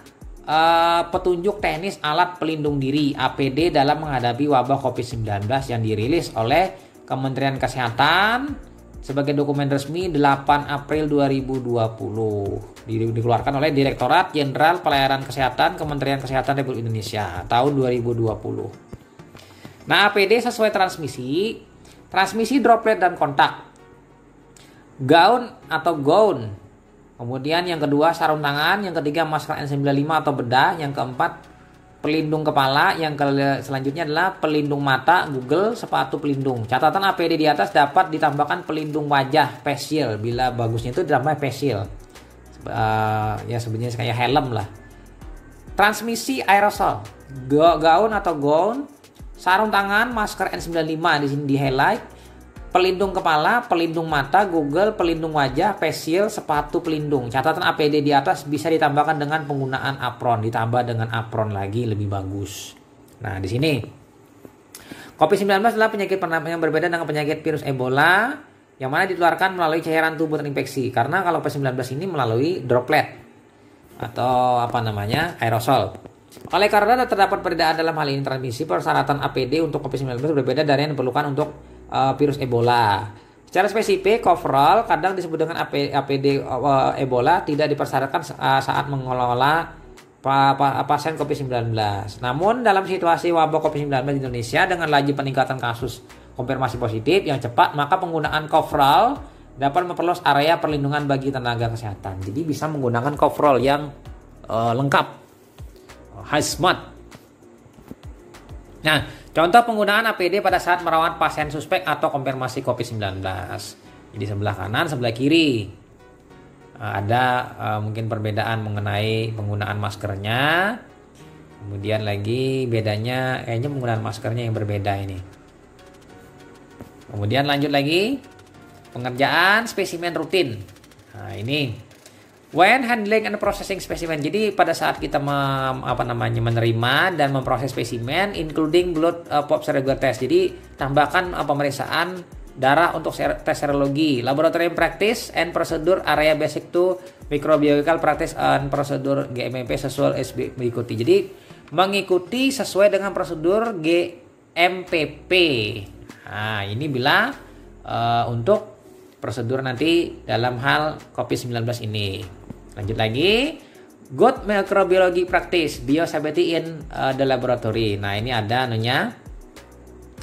petunjuk teknis alat pelindung diri APD dalam menghadapi wabah COVID-19 yang dirilis oleh Kementerian Kesehatan sebagai dokumen resmi 8 April 2020. Dikeluarkan oleh Direktorat Jenderal Pelayanan Kesehatan Kementerian Kesehatan Republik Indonesia tahun 2020. Nah, APD sesuai transmisi droplet dan kontak. Gaun atau gown. Kemudian yang kedua sarung tangan, yang ketiga masker N95 atau bedah, yang keempat pelindung kepala, yang selanjutnya adalah pelindung mata, Google, sepatu pelindung. Catatan APD di atas dapat ditambahkan pelindung wajah, face shield. Bila bagusnya itu ditambah face shield. Ya sebenarnya kayak helm lah. Transmisi aerosol, gaun atau gown, sarung tangan, masker N95 di sini di highlight, pelindung kepala, pelindung mata, Google, pelindung wajah, face shield, sepatu pelindung. Catatan APD di atas bisa ditambahkan dengan penggunaan apron, ditambah dengan apron lagi lebih bagus. Nah, di sini COVID-19 adalah penyakit yang berbeda dengan penyakit virus Ebola yang mana ditularkan melalui cairan tubuh terinfeksi. Karena kalau COVID-19 ini melalui droplet atau aerosol. Oleh karena terdapat perbedaan dalam hal ini transmisi, persyaratan APD untuk COVID-19 berbeda dari yang diperlukan untuk virus Ebola. Secara spesifik, coverall kadang disebut dengan APD Ebola tidak dipersyaratkan saat mengelola pasien COVID-19. Namun dalam situasi wabah COVID-19 di Indonesia dengan laju peningkatan kasus konfirmasi positif yang cepat, maka penggunaan coverall dapat memperluas area perlindungan bagi tenaga kesehatan. Jadi bisa menggunakan coverall yang lengkap, hazmat. Nah, contoh penggunaan APD pada saat merawat pasien suspek atau konfirmasi COVID-19. Jadi sebelah kanan, sebelah kiri. Ada mungkin perbedaan mengenai penggunaan maskernya. Kemudian lagi bedanya, kayaknya penggunaan maskernya yang berbeda ini. Kemudian lanjut lagi, pengerjaan spesimen rutin. Nah ini. When handling and processing specimen. Jadi pada saat kita menerima dan memproses spesimen, including blood pop regular test. Jadi tambahkan pemeriksaan darah untuk tes serologi, laboratorium practice and procedure area basic to microbiological practice and procedure GMP sesuai mengikuti. Jadi mengikuti sesuai dengan prosedur GMPP. Nah ini bila untuk prosedur nanti dalam hal COVID-19 ini. Lanjut lagi, good microbiology practice, biosafety in the laboratory. Nah ini ada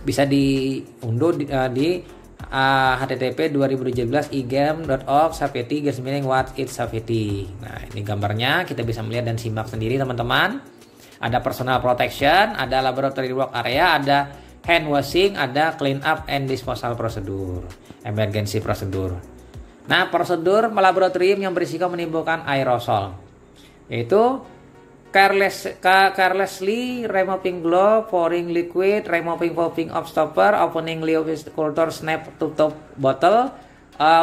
bisa diunduh di http /2017igam.org safety what is safety. Nah ini gambarnya, kita bisa melihat dan simak sendiri teman-teman. Ada personal protection, ada laboratory work area, ada hand washing, ada clean up and disposal procedure, emergency procedure. Nah, prosedur laboratorium yang berisiko menimbulkan aerosol yaitu carelessly removing glove, pouring liquid, removing popping of stopper, opening liquid culture snap tutup bottle,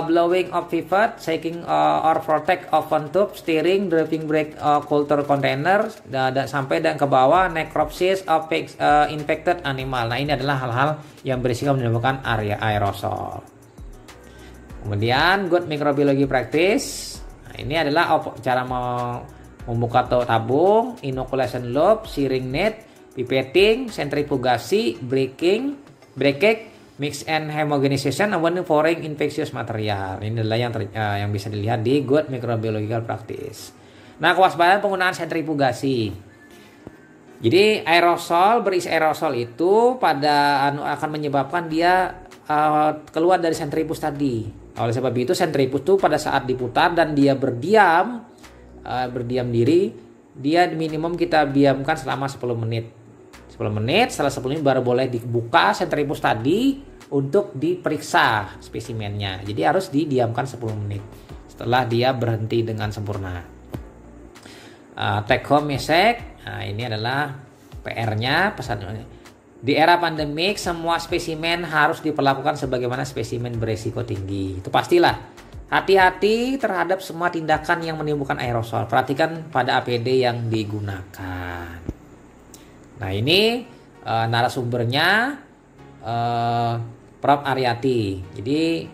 blowing of pivot, shaking or protect open tube, stirring, driving break culture container, sampai dan ke bawah necropsis of infected animal. Nah ini adalah hal-hal yang berisiko menimbulkan aerosol. Kemudian good microbiology practice. Nah, ini adalah cara membuka tabung, inoculation loop, searing net, pipetting, sentrifugasi, breaking, mix and homogenization, and pouring infectious material. Ini adalah yang bisa dilihat di good microbiological practice. Nah, kewaspadaan penggunaan sentrifugasi. Jadi berisi aerosol itu akan menyebabkan dia keluar dari sentrifus tadi. Oleh sebab itu sentrifus itu pada saat diputar dan dia berdiam diri, dia minimum kita diamkan selama 10 menit. 10 menit, setelah 10 menit baru boleh dibuka sentrifus tadi, untuk diperiksa spesimennya. Jadi harus didiamkan 10 menit setelah dia berhenti dengan sempurna. Take home message. Nah, ini adalah PR-nya, pesan. Di era pandemik, semua spesimen harus diperlakukan sebagaimana spesimen beresiko tinggi. Itu pastilah. Hati-hati terhadap semua tindakan yang menimbulkan aerosol. Perhatikan pada APD yang digunakan. Nah, ini narasumbernya Prof. Aryati. Jadi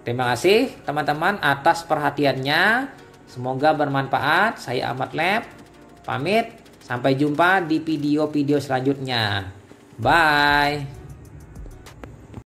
terima kasih teman-teman atas perhatiannya. Semoga bermanfaat. Saya Ahmad Lab pamit. Sampai jumpa di video-video selanjutnya. Bye.